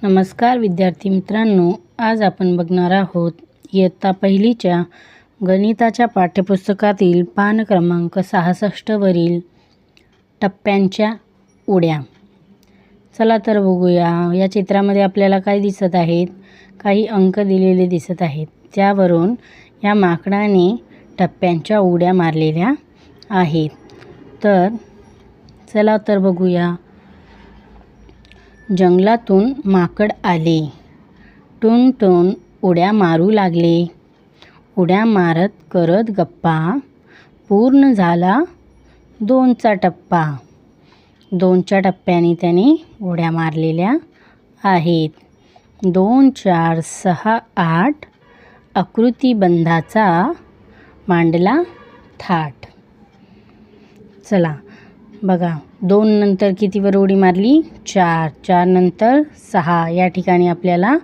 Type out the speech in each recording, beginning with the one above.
नमस्कार विद्यार्थी मित्रांनो, आज आपण बघणार आहोत इयत्ता पहिलीच्या गणिताच्या पाठ्यपुस्तकातील पान क्रमांक 66 वरील टप्प्यांच्या उड्या। चला तर बघूया। या चित्रामध्ये आपल्याला काय दिसत आहेत? काही अंक दिलेले दिसत आहेत। त्यावरून या माकडाने टप्प्यांच्या उड्या मारलेल्या आहेत। तर चला तर बघूया। जंगलातून माकड आले, टून टून उड्या मारू लागले। उड्या मारत करत गप्पा, पूर्ण झाला 2चा टप्पा। 2च्या टप्प्याने त्याने उड्या मारलेल्या आहेत। 2, 4, 6, 8 आकृतिबंधाचा मांडला थाट। चला बघा, 2 नंतर कितीवर उडी मारली? 4, 4 नंतर 6। या ठिकाणी आपल्याला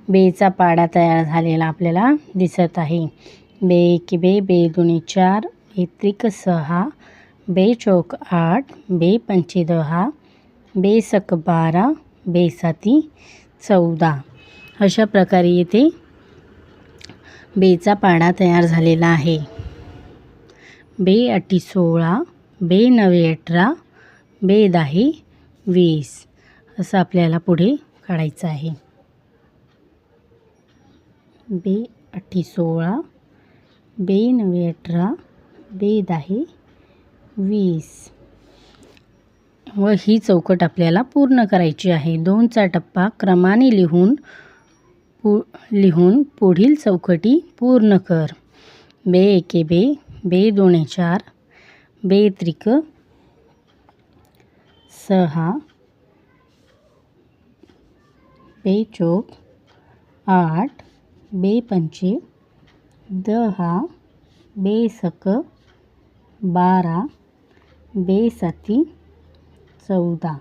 बेचा पाडा तयार झालेला आपल्याला दिसत आहे। बे एके बे, बे दुणे 4, बे त्रिक 6, बे चौक 8, बे पंचे 10, बे सक 12, बे साती 14। अशा प्रकारे येथे बेचा पाडा तयार झालेला आहे। बे 8 16, बे 9 18, बे 10 20 असं आपल्याला पुढे काढायचं आहे। बे 8 16, बे 9 18, बे 10 20 व ही चौकट आपल्याला पूर्ण करायची आहे। 2चा टप्पा क्रमाने लिहून पुढील चौकटी पूर्ण कर। बे एके बे, बे दुणे 4, बे त्रिक 6, बे चौक 8, बे पंचे 10, बे सक 12, बे साती 14।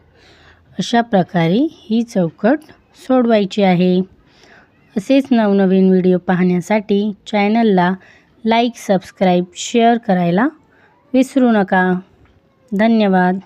अशा प्रकारे ही चौकट सोडवायची आहे। असेच नवनवीन व्हिडिओ पाहण्यासाठी चॅनलला लाईक, सबस्क्राईब, शेअर करायला विसरू नका। धन्यवाद।